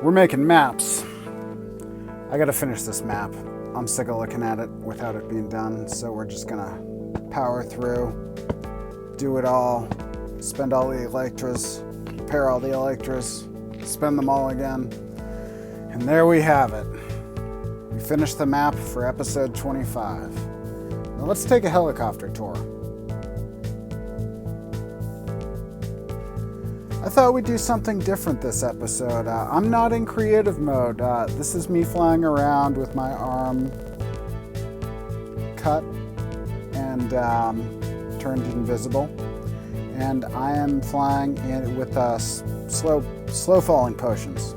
We're making maps. I gotta finish this map. I'm sick of looking at it without it being done, so we're just gonna power through, do it all, spend all the Electras, repair all the Electras, spend them all again, and there we have it. We finished the map for episode 25. Now let's take a helicopter tour. I thought we'd do something different this episode. I'm not in creative mode. This is me flying around with my arm cut and turned invisible. And I am flying in with slow falling potions.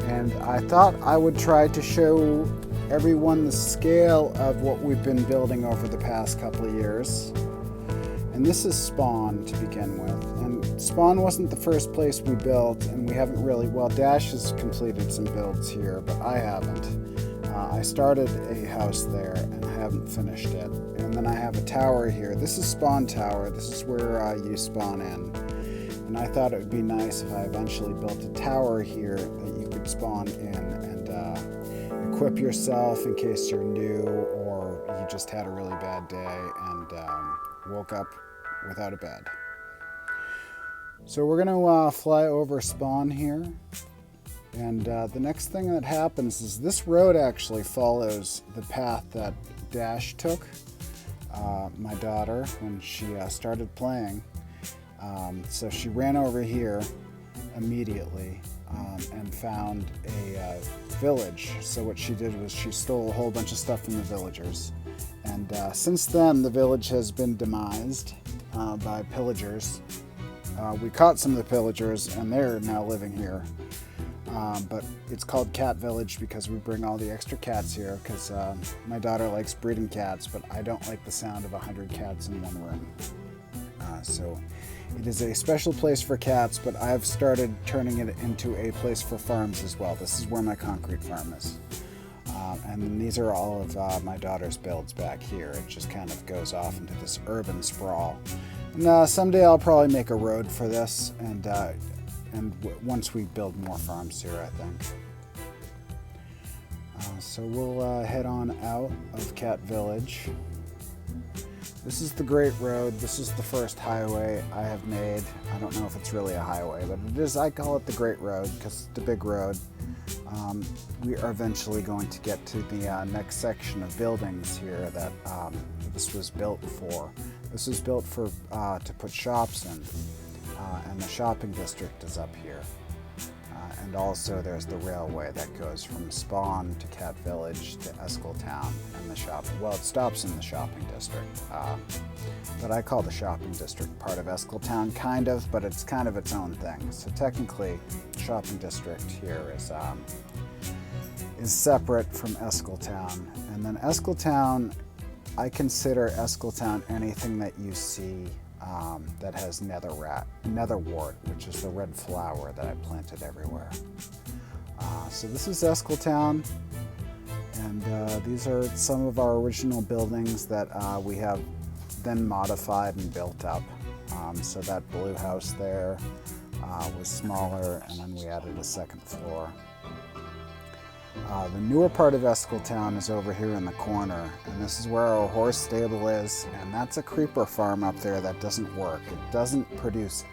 And I thought I would try to show everyone the scale of what we've been building over the past couple of years. And this is Spawn to begin with. And Spawn wasn't the first place we built, and we haven't really, well, Dash has completed some builds here, but I haven't. I started a house there, and I haven't finished it. And then I have a tower here. This is Spawn Tower. This is where you spawn in. And I thought it would be nice if I eventually built a tower here that you could spawn in and equip yourself in case you're new or you just had a really bad day and woke up without a bed. So we're going to fly over Spawn here. And the next thing that happens is this road actually follows the path that Dash took, my daughter, when she started playing. So she ran over here immediately and found a village. So what she did was she stole a whole bunch of stuff from the villagers. And since then, the village has been demised by pillagers. We caught some of the pillagers, and they're now living here. But it's called Cat Village because we bring all the extra cats here because my daughter likes breeding cats, but I don't like the sound of 100 cats in one room. So it is a special place for cats, but I've started turning it into a place for farms as well. This is where my concrete farm is. And these are all of my daughter's builds back here. It just kind of goes off into this urban sprawl. And someday I'll probably make a road for this, and once we build more farms here, I think. So we'll head on out of Cat Village. This is the Great Road. This is the first highway I have made. I don't know if it's really a highway, but it is. I call it the Great Road because it's the big road. We are eventually going to get to the next section of buildings here that this was built for. This was built for to put shops in, and the shopping district is up here. And also there's the railway that goes from Spawn to Cat Village to Escoletown and the shopping. Well, it stops in the shopping district, but I call the shopping district part of Escoletown, kind of, but it's kind of its own thing. So technically, the shopping district here is separate from Escoletown. And then Escoletown, I consider Escoletown anything that you see that has netherwort, which is the red flower that I planted everywhere. So this is Escoletown, and these are some of our original buildings that we have then modified and built up. So that blue house there was smaller, and then we added a second floor. The newer part of Escoletown is over here in the corner, and this is where our horse stable is, and that's a creeper farm up there that doesn't work. It doesn't produce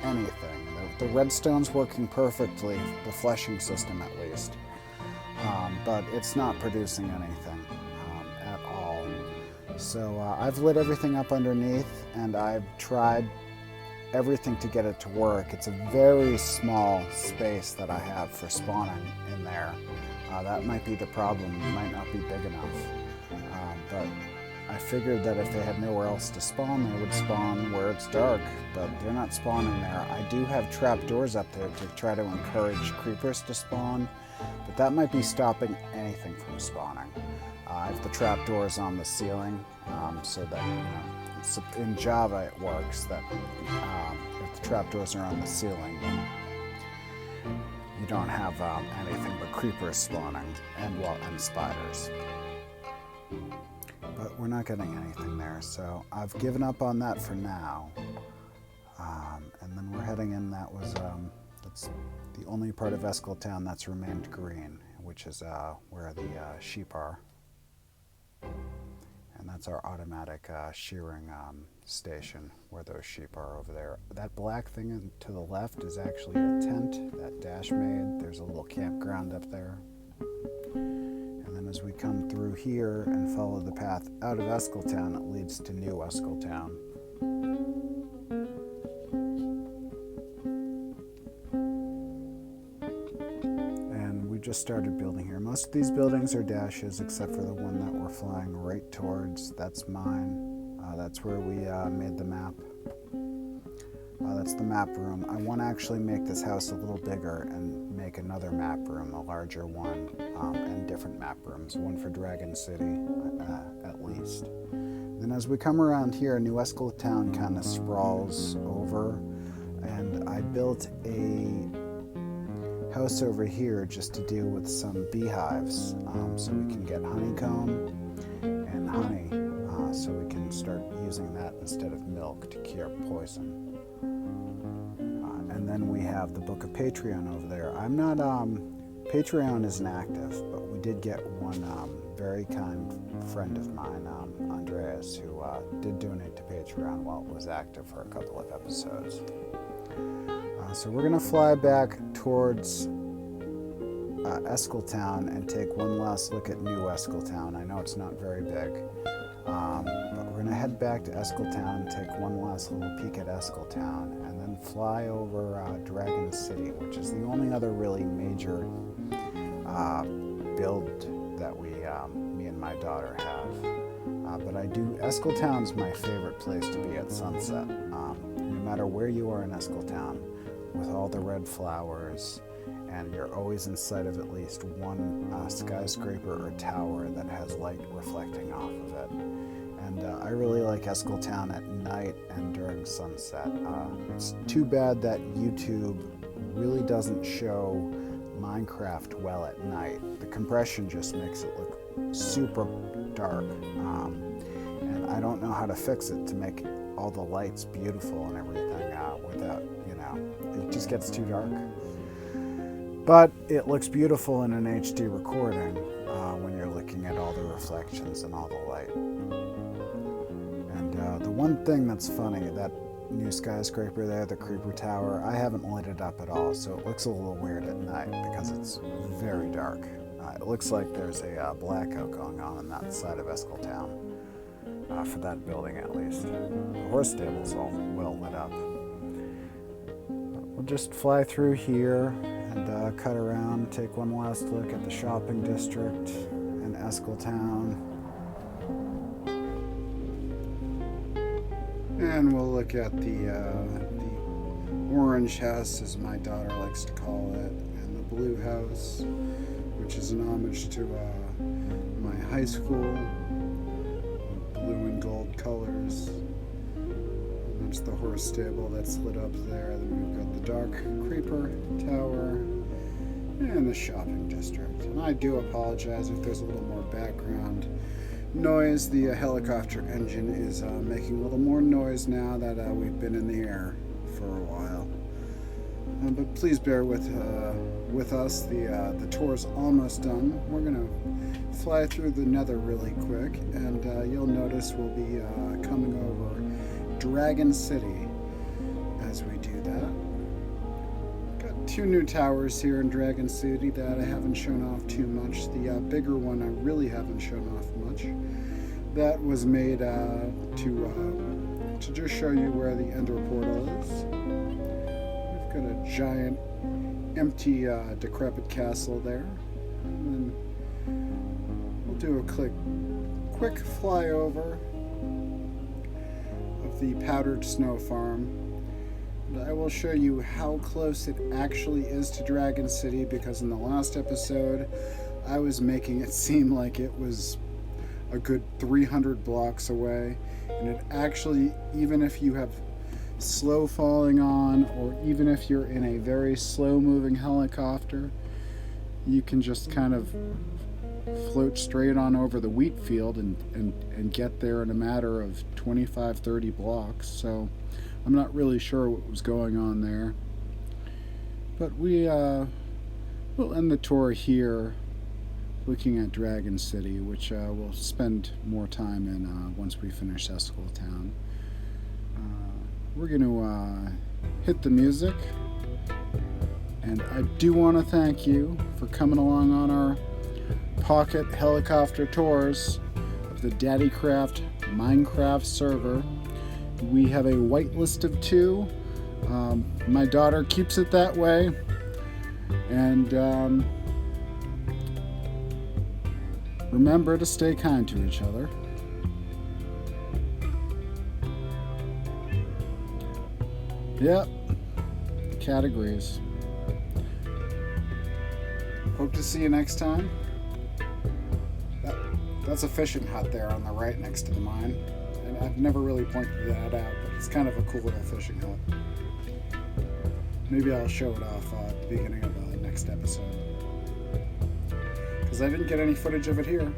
anything. The redstone's working perfectly, the fleshing system at least, but it's not producing anything at all. So I've lit everything up underneath, and I've tried everything to get it to work. It's a very small space that I have for spawning in there. That might be the problem. It might not be big enough. But I figured that if they had nowhere else to spawn, they would spawn where it's dark. But they're not spawning there. I do have trapdoors up there to try to encourage creepers to spawn, but that might be stopping anything from spawning. I have the trapdoors on the ceiling, so that, in Java it works, that if the trapdoors are on the ceiling, then you don't have anything but creepers spawning and spiders. But we're not getting anything there, so I've given up on that for now. And then we're heading in. That's the only part of Escoletown that's remained green, which is where the sheep are. And that's our automatic shearing station where those sheep are over there. That black thing to the left is actually a tent that Dash made. There's a little campground up there. And then as we come through here and follow the path out of Escoletown, it leads to New Escoletown. And we just started building here. Most of these buildings are Dash's except for the one that we're flying right towards. That's mine. That's where we made the map. That's the map room. I want to actually make this house a little bigger and make another map room, a larger one, and different map rooms, one for Dragon City at least. Then as we come around here, New Escoletown kind of sprawls over, and I built a house over here just to deal with some beehives, so we can get honeycomb and honey, so we can start using that instead of milk to cure poison. And then we have the Book of Patreon over there. I'm not, Patreon isn't active, but we did get one very kind friend of mine, Andreas, who did donate to Patreon while it was active for a couple of episodes. So we're going to fly back towards Escoletown and take one last look at New Escoletown. I know it's not very big, but we're going to head back to Escoletown, take one last little peek at Escoletown, and then fly over Dragon City, which is the only other really major build that me and my daughter have. But Escoletown's my favorite place to be at sunset. No matter where you are in Escoletown, with all the red flowers, and you're always in sight of at least one skyscraper or tower that has light reflecting off of it. And I really like Escoletown at night and during sunset. It's too bad that YouTube really doesn't show Minecraft well at night. The compression just makes it look super dark. And I don't know how to fix it to make all the lights beautiful and everything without, it just gets too dark. But it looks beautiful in an HD recording when you're looking at all the reflections and all the light. And the one thing that's funny, that new skyscraper there, the Creeper Tower, I haven't lit it up at all, so it looks a little weird at night because it's very dark. It looks like there's a blackout going on that side of Escoletown, for that building at least. The horse stable's all well lit up. We'll just fly through here and cut around, take one last look at the shopping district in Escoletown. And we'll look at the orange house, as my daughter likes to call it, and the blue house, which is an homage to my high school, blue and gold colors. And that's the horse stable that's lit up there. Then we've got the dark Creeper Tower and the shopping district. And I do apologize if there's a little more background noise. The helicopter engine is making a little more noise now that we've been in the air for a while. But please bear with us. The tour's almost done. We're gonna fly through the Nether really quick, and you'll notice we'll be coming over Dragon City as we do that. Got two new towers here in Dragon City that I haven't shown off too much. The bigger one I really haven't shown off much. That was made to just show you where the Ender Portal is. We've got a giant, empty, decrepit castle there. And then we'll do a quick flyover of the Powdered Snow Farm. And I will show you how close it actually is to Dragon City, because in the last episode I was making it seem like it was a good 300 blocks away, and it actually, even if you have slow falling on, or even if you're in a very slow moving helicopter, you can just kind of float straight on over the wheat field and get there in a matter of 25-30 blocks. So I'm not really sure what was going on there. But we'll end the tour here, looking at Dragon City, which we'll spend more time in once we finish Escoletown. We're going to hit the music, and I do want to thank you for coming along on our Pockyt helicopter tours of the DaddeeCraft Minecraft server. We have a whitelist of 2. My daughter keeps it that way, and remember to stay kind to each other. Yep, the cat agrees. Hope to see you next time. That's a fishing hut there on the right next to the mine. And I've never really pointed that out, but it's kind of a cool little fishing hut. Maybe I'll show it off at the beginning of the next episode, because I didn't get any footage of it here.